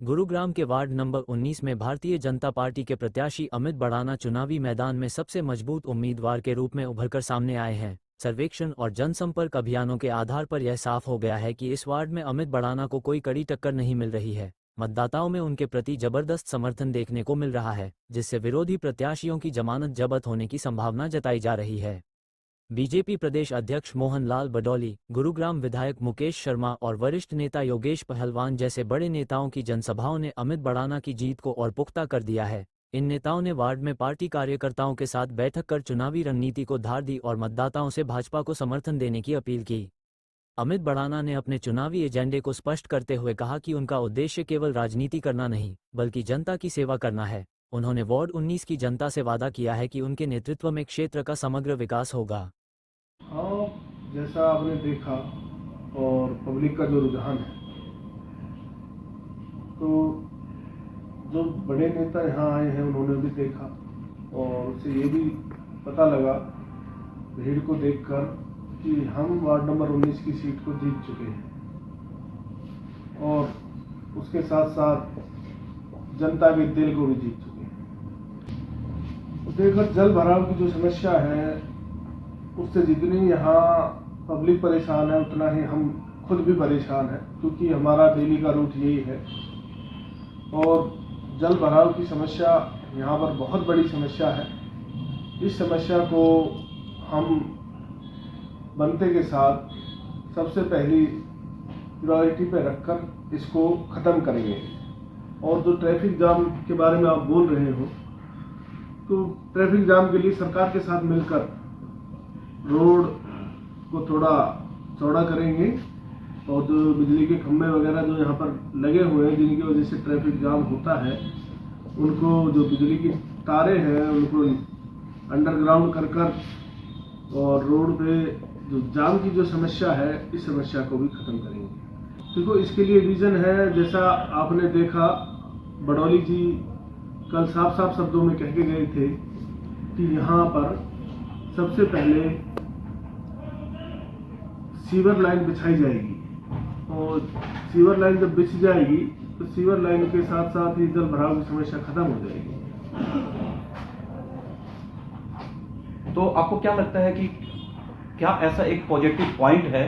गुरुग्राम के ward number 19 में Bharatiya Janata party के प्रत्याशी अमित भड़ाना चुनावी मैदान में सबसे मजबूत उम्मीदवार के रूप में उभरकर सामने आए हैं। सर्वेक्षण और जनसंपर्क अभियानों के आधार पर यह साफ हो गया है कि इस वार्ड में अमित भड़ाना को कोई कड़ी टक्कर नहीं मिल रही है। मतदाताओं में उनके प्रति जबरदस्त समर्थन देखने को मिल रहा है, जिससे विरोधी प्रत्याशियों की जमानत जब्त होने की संभावना जताई जा रही है। बीजेपी प्रदेश अध्यक्ष मोहन लाल बडौली, गुरुग्राम विधायक मुकेश शर्मा और वरिष्ठ नेता योगेश पहलवान जैसे बड़े नेताओं की जनसभाओं ने अमित भड़ाना की जीत को और पुख्ता कर दिया है। इन नेताओं ने वार्ड में पार्टी कार्यकर्ताओं के साथ बैठक कर चुनावी रणनीति को धार दी और मतदाताओं से भाजपा को समर्थन देने की अपील की। अमित भड़ाना ने अपने चुनावी एजेंडे को स्पष्ट करते हुए कहा कि उनका उद्देश्य केवल राजनीति करना नहीं, बल्कि जनता की सेवा करना है। उन्होंने वार्ड 19 की जनता से वादा किया है कि उनके नेतृत्व में क्षेत्र का समग्र विकास होगा। हाँ, जैसा आपने देखा और पब्लिक का जो रुझान है, तो जो बड़े नेता यहाँ आए हैं उन्होंने भी देखा और उससे ये भी पता लगा भीड़ को देखकर कि हम वार्ड नंबर 19 की सीट को जीत चुके हैं और उसके साथ साथ जनता के दिल को भी जीत चुके हैं। देखकर जल भराव की जो समस्या है उससे जितनी यहाँ पब्लिक परेशान है उतना ही हम खुद भी परेशान हैं, क्योंकि हमारा डेली का रूट यही है। और जल भराव की समस्या यहाँ पर बहुत बड़ी समस्या है। इस समस्या को हम बनते के साथ सबसे पहली प्रायोरिटी पे रखकर इसको ख़त्म करेंगे। और जो ट्रैफिक जाम के बारे में आप बोल रहे हो, तो ट्रैफिक जाम के लिए सरकार के साथ मिलकर रोड को थोड़ा चौड़ा करेंगे और जो बिजली के खंभे वगैरह जो यहाँ पर लगे हुए हैं जिनकी वजह से ट्रैफिक जाम होता है, उनको जो बिजली की तारें हैं उनको अंडरग्राउंड कर और रोड पे जो जाम की जो समस्या है इस समस्या को भी ख़त्म करेंगे। देखो, इसके लिए रीज़न है, जैसा आपने देखा बडौली जी कल साफ साफ शब्दों में कह के गए थे कि यहाँ पर सबसे पहले सीवर लाइन बिछाई जाएगी और सीवर लाइन जब बिछ जाएगी तो सीवर लाइन के साथ साथ ही जल भराव की समस्या खत्म हो जाएगी। तो आपको क्या लगता है कि क्या ऐसा एक पॉजिटिव पॉइंट है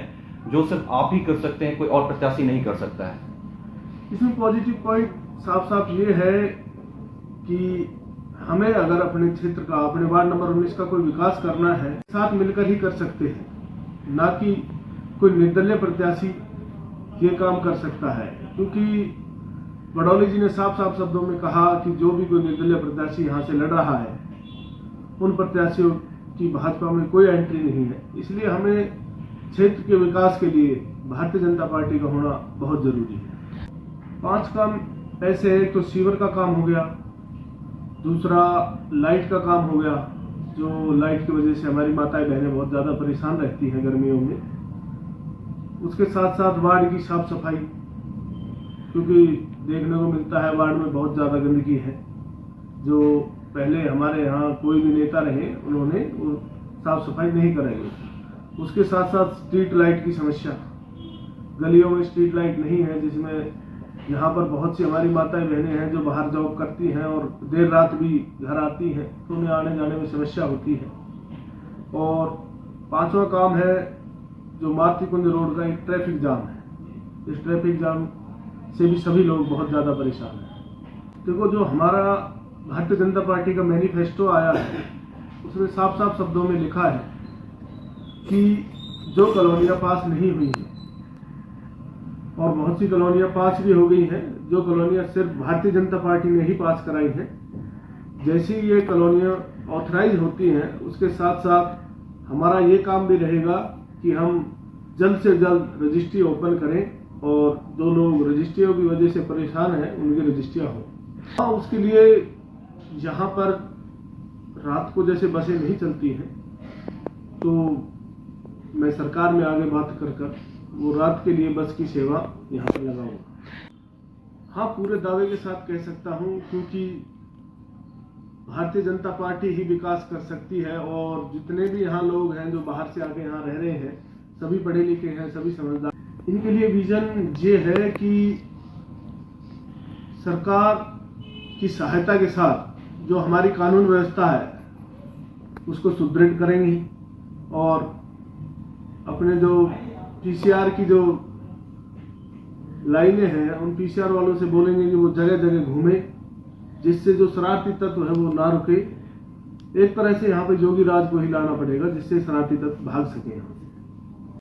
जो सिर्फ आप ही कर सकते हैं, कोई और प्रत्याशी नहीं कर सकता है? इसमें पॉजिटिव पॉइंट साफ साफ ये है कि हमें अगर अपने क्षेत्र का, अपने वार्ड नंबर 19 का कोई विकास करना है, साथ मिलकर ही कर सकते हैं, ना कि कोई निर्दलीय प्रत्याशी ये काम कर सकता है। क्योंकि बडौली जी ने साफ साफ शब्दों में कहा कि जो भी कोई निर्दलीय प्रत्याशी यहाँ से लड़ रहा है उन प्रत्याशियों की भाजपा में कोई एंट्री नहीं है। इसलिए हमें क्षेत्र के विकास के लिए भारतीय जनता पार्टी का होना बहुत जरूरी है। 5 काम ऐसे हैं, तो सीवर का काम हो गया, दूसरा लाइट का काम हो गया, जो लाइट की वजह से हमारी माताएं बहनें बहुत ज़्यादा परेशान रहती हैं गर्मियों में। उसके साथ साथ वार्ड की साफ सफाई, क्योंकि देखने को मिलता है वार्ड में बहुत ज़्यादा गंदगी है। जो पहले हमारे यहाँ कोई भी नेता रहे उन्होंने वो साफ सफाई नहीं कराई। उसके साथ साथ स्ट्रीट लाइट की समस्या, गलियों में स्ट्रीट लाइट नहीं है, जिसमें यहाँ पर बहुत सी हमारी माताएं बहनें हैं जो बाहर जॉब करती हैं और देर रात भी घर आती हैं, तो उन्हें आने जाने में समस्या होती है। और 5वां काम है जो मातृकुंज रोड का एक ट्रैफिक जाम है। इस ट्रैफिक जाम से भी सभी लोग बहुत ज़्यादा परेशान हैं। देखो, जो हमारा भारतीय जनता पार्टी का मैनिफेस्टो आया है उसमें साफ साफ शब्दों में लिखा है कि जो कॉलोनियाँ पास नहीं हुई हैं, और बहुत सी कॉलोनियाँ पास भी हो गई हैं, जो कॉलोनियाँ सिर्फ भारतीय जनता पार्टी ने ही पास कराई हैं, जैसी ये कॉलोनियाँ ऑथराइज होती हैं उसके साथ साथ हमारा ये काम भी रहेगा कि हम जल्द से जल्द रजिस्ट्री ओपन करें और जो लोग रजिस्ट्रियों की वजह से परेशान हैं उनकी रजिस्ट्रियाँ हों। हाँ, उसके लिए यहाँ पर रात को जैसे बसें नहीं चलती हैं, तो मैं सरकार में आगे बात कर वो रात के लिए बस की सेवा यहाँ पर लगाऊंगा। हाँ, पूरे दावे के साथ कह सकता हूँ, क्योंकि भारतीय जनता पार्टी ही विकास कर सकती है। और जितने भी यहाँ लोग हैं जो बाहर से आके यहाँ रह रहे हैं, सभी पढ़े लिखे हैं, सभी समझदार। इनके लिए विजन ये है कि सरकार की सहायता के साथ जो हमारी कानून व्यवस्था है उसको सुदृढ़ करेंगे और अपने जो पीसीआर की जो लाइनें हैं उन पीसीआर वालों से बोलेंगे कि वो जगह जगह घूमे, जिससे जो शरारती तत्व है वो ना रुके। एक तरह से यहाँ पे जोगी राज को ही लाना पड़ेगा जिससे शरारती तत्व भाग सके यहाँ से।